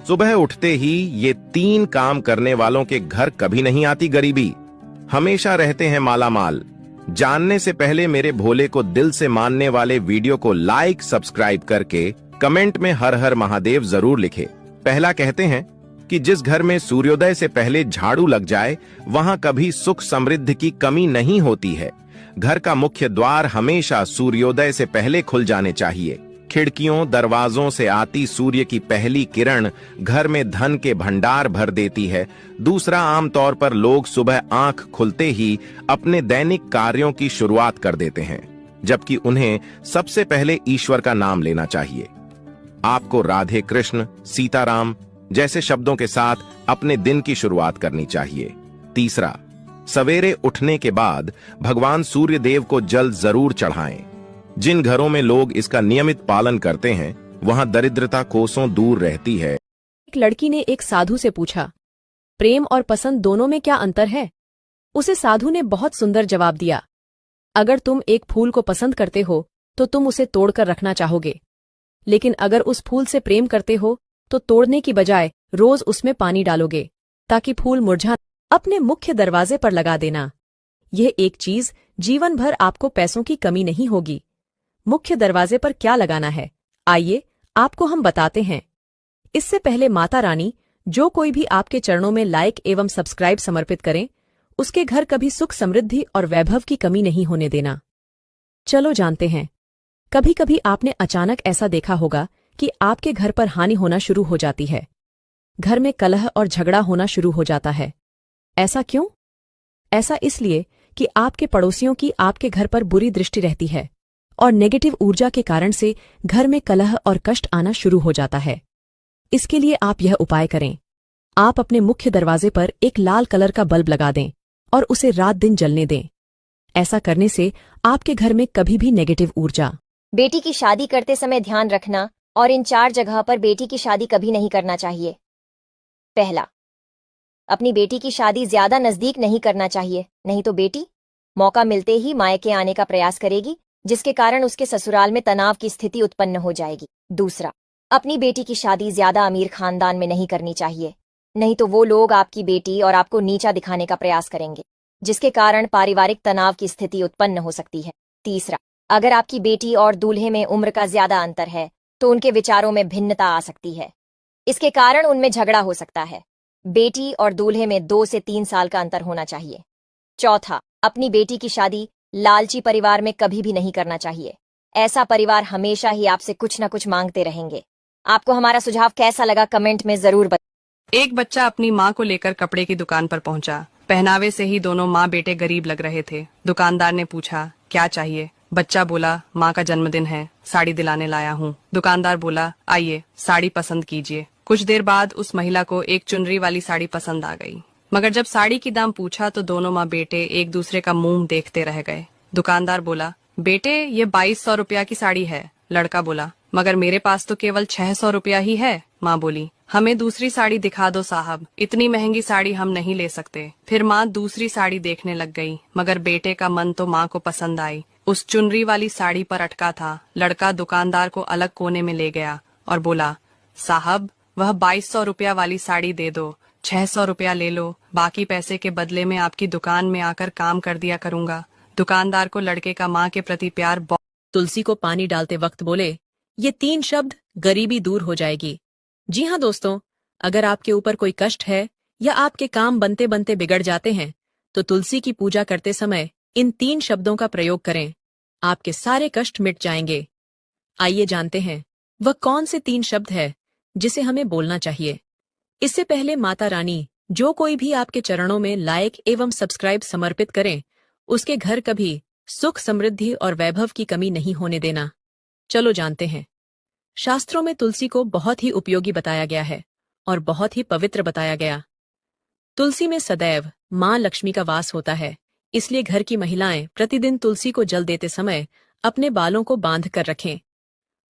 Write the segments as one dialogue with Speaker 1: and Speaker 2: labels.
Speaker 1: सुबह उठते ही ये 3 काम करने वालों के घर कभी नहीं आती गरीबी, हमेशा रहते हैं मालामाल। जानने से पहले मेरे भोले को दिल से मानने वाले वीडियो को लाइक सब्सक्राइब करके कमेंट में हर हर महादेव जरूर लिखे। पहला कहते हैं कि जिस घर में सूर्योदय से पहले झाड़ू लग जाए वहां कभी सुख समृद्धि की कमी नहीं होती है। घर का मुख्य द्वार हमेशा सूर्योदय से पहले खुल जाने चाहिए। खिड़कियों दरवाजों से आती सूर्य की पहली किरण घर में धन के भंडार भर देती है। दूसरा, आमतौर पर लोग सुबह आंख खुलते ही अपने दैनिक कार्यों की शुरुआत कर देते हैं, जबकि उन्हें सबसे पहले ईश्वर का नाम लेना चाहिए। आपको राधे कृष्ण, सीताराम जैसे शब्दों के साथ अपने दिन की शुरुआत करनी चाहिए। तीसरा, सवेरे उठने के बाद भगवान सूर्य देव को जल जरूर चढ़ाएं। जिन घरों में लोग इसका नियमित पालन करते हैं वहां दरिद्रता कोसों दूर रहती है।
Speaker 2: एक लड़की ने एक साधु से पूछा, प्रेम और पसंद दोनों में क्या अंतर है? उसे साधु ने बहुत सुंदर जवाब दिया, अगर तुम एक फूल को पसंद करते हो तो तुम उसे तोड़कर रखना चाहोगे, लेकिन अगर उस फूल से प्रेम करते हो तो तोड़ने की बजाय रोज उसमें पानी डालोगे ताकि फूल मुरझा। अपने मुख्य दरवाजे पर लगा देना। यह एक चीज जीवन भर आपको पैसों की कमी नहीं होगी। मुख्य दरवाजे पर क्या लगाना है, आइए आपको हम बताते हैं। इससे पहले माता रानी जो कोई भी आपके चरणों में लाइक एवं सब्सक्राइब समर्पित करें, उसके घर कभी सुख समृद्धि और वैभव की कमी नहीं होने देना। चलो जानते हैं। कभी कभी आपने अचानक ऐसा देखा होगा कि आपके घर पर हानि होना शुरू हो जाती है। घर में कलह और झगड़ा होना शुरू हो जाता है। ऐसा क्यों? ऐसा इसलिए कि आपके पड़ोसियों की आपके घर पर बुरी दृष्टि रहती है और नेगेटिव ऊर्जा के कारण से घर में कलह और कष्ट आना शुरू हो जाता है। इसके लिए आप यह उपाय करें। आप अपने मुख्य दरवाजे पर एक लाल कलर का बल्ब लगा दें और उसे रात दिन जलने दें। ऐसा करने से आपके घर में कभी भी नेगेटिव ऊर्जा।
Speaker 3: बेटी की शादी करते समय ध्यान रखना और इन 4 जगह पर बेटी की शादी कभी नहीं करना चाहिए। पहला, अपनी बेटी की शादी ज्यादा नजदीक नहीं करना चाहिए, नहीं तो बेटी मौका मिलते ही मायके आने का प्रयास करेगी, जिसके कारण उसके ससुराल में तनाव की स्थिति उत्पन्न हो जाएगी। दूसरा, अपनी बेटी की शादी ज्यादा अमीर खानदान में नहीं करनी चाहिए, नहीं तो वो लोग आपकी बेटी और आपको नीचा दिखाने का प्रयास करेंगे, जिसके कारण पारिवारिक तनाव की स्थिति उत्पन्न हो सकती है। तीसरा, अगर आपकी बेटी और दूल्हे में उम्र का ज्यादा अंतर है तो उनके विचारों में भिन्नता आ सकती है। इसके कारण उनमें झगड़ा हो सकता है। बेटी और दूल्हे में 2 से 3 साल का अंतर होना चाहिए। चौथा, अपनी बेटी की शादी लालची परिवार में कभी भी नहीं करना चाहिए। ऐसा परिवार हमेशा ही आपसे कुछ न कुछ मांगते रहेंगे। आपको हमारा सुझाव कैसा लगा कमेंट में जरूर बताएं।
Speaker 4: एक बच्चा अपनी माँ को लेकर कपड़े की दुकान पर पहुंचा। पहनावे से ही दोनों माँ बेटे गरीब लग रहे थे। दुकानदार ने पूछा, क्या चाहिए? बच्चा बोला, माँ का जन्मदिन है, साड़ी दिलाने लाया हूँ। दुकानदार बोला, आइए साड़ी पसंद कीजिए। कुछ देर बाद उस महिला को एक चुनरी वाली साड़ी पसंद आ गई, मगर जब साड़ी की दाम पूछा तो दोनों माँ बेटे एक दूसरे का मुंह देखते रह गए। दुकानदार बोला, बेटे ये 2200 रुपया की साड़ी है। लड़का बोला, मगर मेरे पास तो केवल 600 रुपया ही है। माँ बोली, हमें दूसरी साड़ी दिखा दो साहब, इतनी महंगी साड़ी हम नहीं ले सकते। फिर माँ दूसरी साड़ी देखने लग गई, मगर बेटे का मन तो माँ को पसंद आई। उस चुनरी वाली साड़ी पर अटका था। लड़का दुकानदार को अलग कोने में ले गया और बोला, साहब वह 2200 रुपया वाली साड़ी दे दो, 600 रुपया ले लो, बाकी पैसे के बदले में आपकी दुकान में आकर काम कर दिया करूंगा। दुकानदार को लड़के का माँ के प्रति प्यार।
Speaker 2: तुलसी को पानी डालते वक्त बोले, ये 3 शब्द गरीबी दूर हो जाएगी। जी हाँ दोस्तों, अगर आपके ऊपर कोई कष्ट है या आपके काम बनते बनते बिगड़ जाते हैं तो तुलसी की पूजा करते समय इन 3 शब्दों का प्रयोग करें, आपके सारे कष्ट मिट जाएंगे। आइए जानते हैं वह कौन से 3 शब्द है जिसे हमें बोलना चाहिए। इससे पहले माता रानी जो कोई भी आपके चरणों में लाइक एवं सब्सक्राइब समर्पित करें, उसके घर कभी सुख समृद्धि और वैभव की कमी नहीं होने देना। चलो जानते हैं। शास्त्रों में तुलसी को बहुत ही उपयोगी बताया गया है और बहुत ही पवित्र बताया गया। तुलसी में सदैव मां लक्ष्मी का वास होता है, इसलिए घर की महिलाएं प्रतिदिन तुलसी को जल देते समय अपने बालों को बांध कर रखें,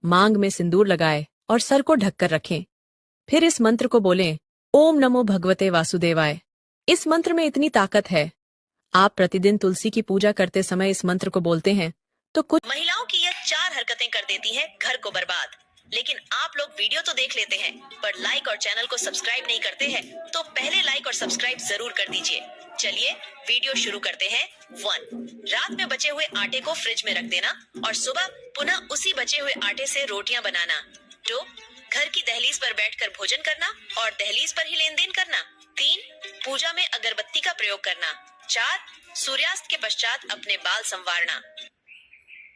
Speaker 2: मांग में सिंदूर लगाए और सर को ढककर रखें। फिर इस मंत्र को बोलें, ओम नमो भगवते वासुदेवाय। इस मंत्र में इतनी ताकत है, आप प्रतिदिन तुलसी की पूजा करते समय इस मंत्र को बोलते हैं तो कुछ
Speaker 5: महिलाओं की यह 4 हरकतें कर देती हैं घर को बर्बाद। लेकिन आप लोग वीडियो तो देख लेते हैं पर लाइक और चैनल को सब्सक्राइब नहीं करते हैं, तो पहले लाइक और सब्सक्राइब जरूर कर दीजिए। चलिए वीडियो शुरू करते हैं। 1. रात में बचे हुए आटे को फ्रिज में रख देना और सुबह पुनः उसी बचे हुए आटे से रोटियां बनाना। 2. घर की दहलीज पर बैठकर भोजन करना और दहलीज पर ही लेन देन करना। 3. पूजा में अगरबत्ती का प्रयोग करना। 4. सूर्यास्त के पश्चात अपने बाल संवारना।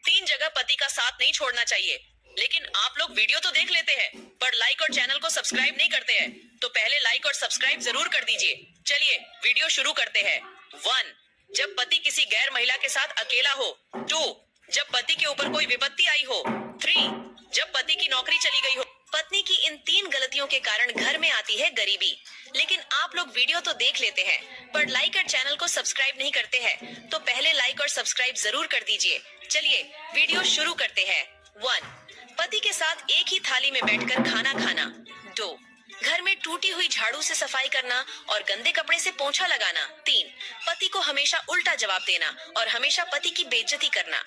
Speaker 5: 3 जगह पति का साथ नहीं छोड़ना चाहिए, लेकिन आप लोग वीडियो तो देख लेते हैं पर लाइक और चैनल को सब्सक्राइब नहीं करते हैं, तो पहले लाइक और सब्सक्राइब जरूर कर दीजिए। चलिए वीडियो शुरू करते हैं। 1. जब पति किसी गैर महिला के साथ अकेला हो। 2. जब पति के ऊपर कोई विपत्ति आई हो। 3. जब पति की नौकरी चली गई हो। पत्नी की इन 3 गलतियों के कारण घर में आती है गरीबी, लेकिन आप लोग वीडियो तो देख लेते हैं पर लाइक और चैनल को सब्सक्राइब नहीं करते हैं, तो पहले लाइक और सब्सक्राइब जरूर कर दीजिए। चलिए वीडियो शुरू करते हैं। 1. पति के साथ एक ही थाली में बैठकर खाना खाना। 2. घर में टूटी हुई झाड़ू से सफाई करना और गंदे कपड़े से पोंछा लगाना। 3. पति को हमेशा उल्टा जवाब देना और हमेशा पति की बेइज्जती करना।